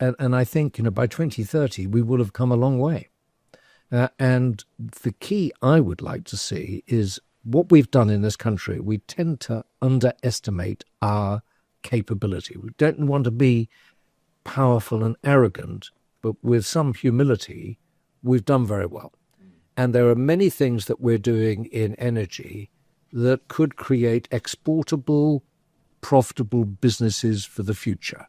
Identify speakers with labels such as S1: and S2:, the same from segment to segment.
S1: And I think, by 2030, we will have come a long way. And the key I would like to see is what we've done in this country. We tend to underestimate our capability. We don't want to be powerful and arrogant, but with some humility, we've done very well. And there are many things that we're doing in energy that could create exportable, profitable businesses for the future,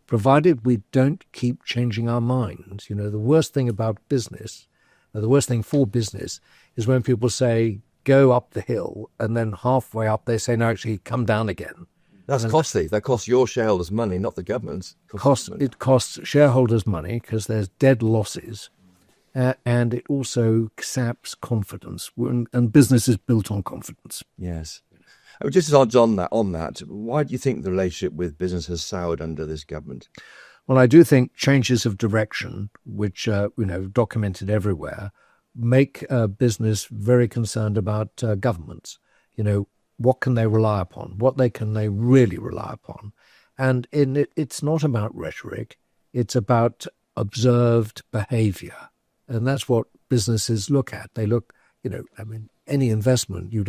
S1: provided we don't keep changing our minds. The worst thing about business, the worst thing for business, is when people say, go up the hill, and then halfway up they say, no, actually, come down again.
S2: That's costly. That costs your shareholders money, not the government's.
S1: It costs shareholders money because there's dead losses, and it also saps confidence, and business is built on confidence.
S2: Yes. Just on that, why do you think the relationship with business has soured under this government?
S1: Well, I do think changes of direction, which documented everywhere, make business very concerned about governments. What can they rely upon? What can they really rely upon? And it's not about rhetoric. It's about observed behavior. And that's what businesses look at. They look, any investment, you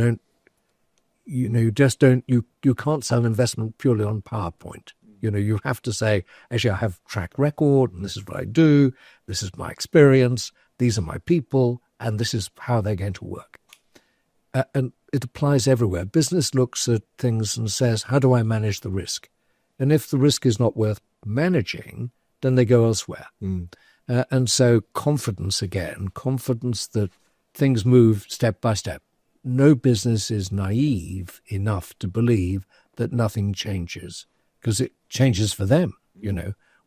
S1: can't sell investment purely on PowerPoint. You have to say, actually, I have track record, and this is what I do. This is my experience. These are my people, and this is how they're going to work. And it applies everywhere. Business looks at things and says, how do I manage the risk? And if the risk is not worth managing, then they go elsewhere. And so confidence that things move step by step. No business is naive enough to believe that nothing changes, because it changes for them.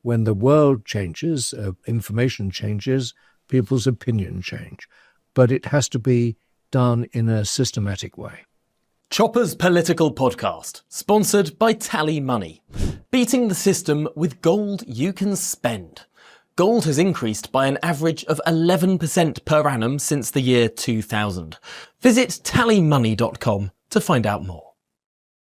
S1: When the world changes, information changes, people's opinion change. But it has to be done in a systematic way.
S3: Chopper's Political Podcast, sponsored by Tally Money. Beating the system with gold you can spend. Gold has increased by an average of 11% per annum since the year 2000. Visit tallymoney.com to find out more.